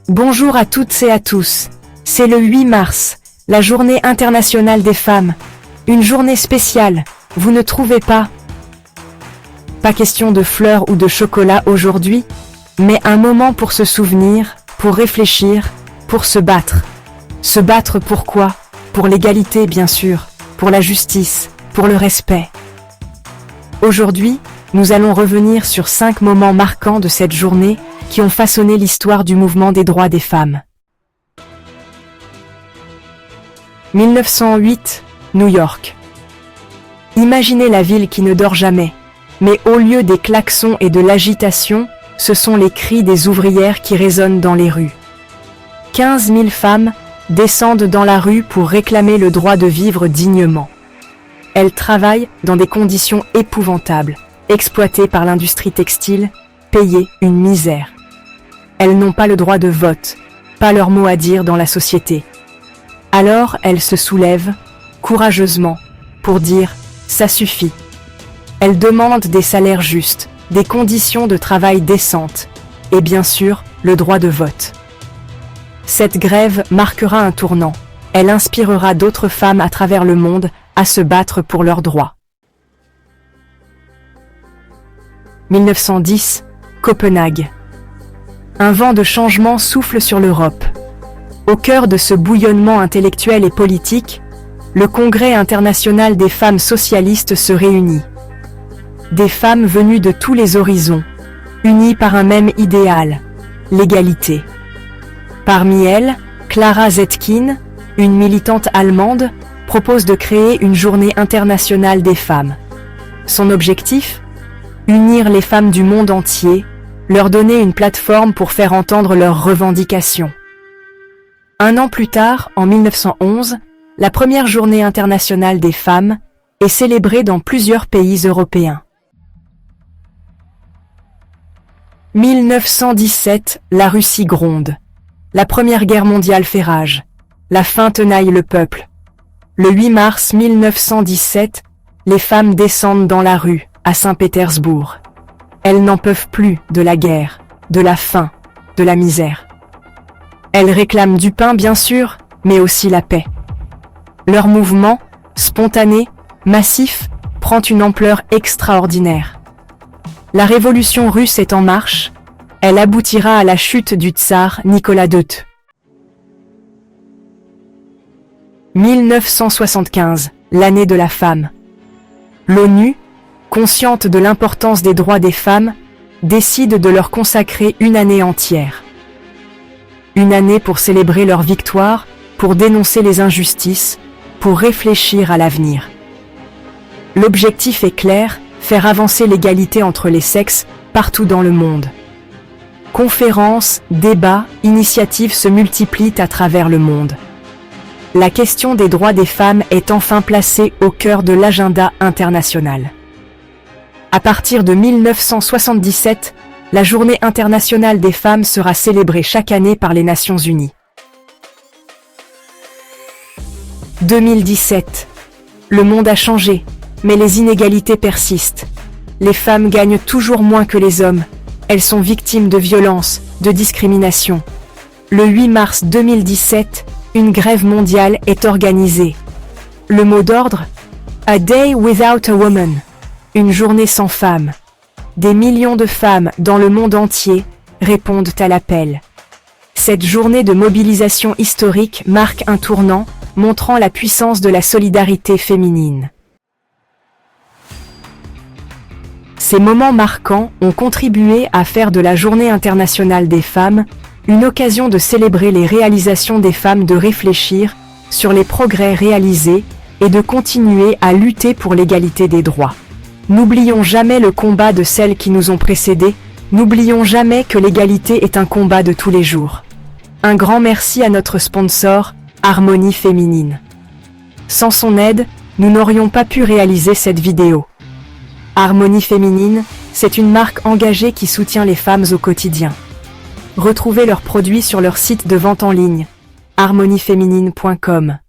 Bonjour à toutes et à tous. C'est le 8 mars, la journée internationale des femmes. Une journée spéciale, vous ne trouvez pas? Pas question de fleurs ou de chocolat aujourd'hui, mais un moment pour se souvenir, pour réfléchir, pour se battre. Se battre pour quoi? Pour l'égalité bien sûr, pour la justice, pour le respect. Aujourd'hui, nous allons revenir sur 5 moments marquants de cette journée qui ont façonné l'histoire du mouvement des droits des femmes. 1908, New York. Imaginez la ville qui ne dort jamais, mais au lieu des klaxons et de l'agitation, ce sont les cris des ouvrières qui résonnent dans les rues. 15 000 femmes descendent dans la rue pour réclamer le droit de vivre dignement. Elles travaillent dans des conditions épouvantables, exploitées par l'industrie textile, payées une misère. Elles n'ont pas le droit de vote, pas leur mot à dire dans la société. Alors elles se soulèvent, courageusement, pour dire « ça suffit ». Elles demandent des salaires justes, des conditions de travail décentes, et bien sûr, le droit de vote. Cette grève marquera un tournant. Elle inspirera d'autres femmes à travers le monde à se battre pour leurs droits. 1910, Copenhague. Un vent de changement souffle sur l'Europe. Au cœur de ce bouillonnement intellectuel et politique, le Congrès international des femmes socialistes se réunit. Des femmes venues de tous les horizons, unies par un même idéal, l'égalité. Parmi elles, Clara Zetkin, une militante allemande, propose de créer une journée internationale des femmes. Son objectif? Unir les femmes du monde entier, leur donner une plateforme pour faire entendre leurs revendications. Un an plus tard, en 1911, la première journée internationale des femmes est célébrée dans plusieurs pays européens. 1917, la Russie gronde. La Première Guerre mondiale fait rage. La faim tenaille le peuple. Le 8 mars 1917, les femmes descendent dans la rue, à Saint-Pétersbourg. Elles n'en peuvent plus de la guerre, de la faim, de la misère. Elles réclament du pain bien sûr, mais aussi la paix. Leur mouvement, spontané, massif, prend une ampleur extraordinaire. La révolution russe est en marche, elle aboutira à la chute du tsar Nicolas II. 1975, l'année de la femme. L'ONU, consciente de l'importance des droits des femmes, décide de leur consacrer une année entière. Une année pour célébrer leur victoire, pour dénoncer les injustices, pour réfléchir à l'avenir. L'objectif est clair, faire avancer l'égalité entre les sexes partout dans le monde. Conférences, débats, initiatives se multiplient à travers le monde. La question des droits des femmes est enfin placée au cœur de l'agenda international. À partir de 1977, la Journée internationale des femmes sera célébrée chaque année par les Nations unies. 2017. Le monde a changé, mais les inégalités persistent. Les femmes gagnent toujours moins que les hommes. Elles sont victimes de violences, de discrimination. Le 8 mars 2017, une grève mondiale est organisée. Le mot d'ordre? A Day Without a Woman. Une journée sans femmes. Des millions de femmes dans le monde entier répondent à l'appel. Cette journée de mobilisation historique marque un tournant, montrant la puissance de la solidarité féminine. Ces moments marquants ont contribué à faire de la Journée internationale des femmes une occasion de célébrer les réalisations des femmes, de réfléchir sur les progrès réalisés et de continuer à lutter pour l'égalité des droits. N'oublions jamais le combat de celles qui nous ont précédés, n'oublions jamais que l'égalité est un combat de tous les jours. Un grand merci à notre sponsor, Harmonie Féminine. Sans son aide, nous n'aurions pas pu réaliser cette vidéo. Harmonie Féminine, c'est une marque engagée qui soutient les femmes au quotidien. Retrouvez leurs produits sur leur site de vente en ligne, harmonieféminine.com.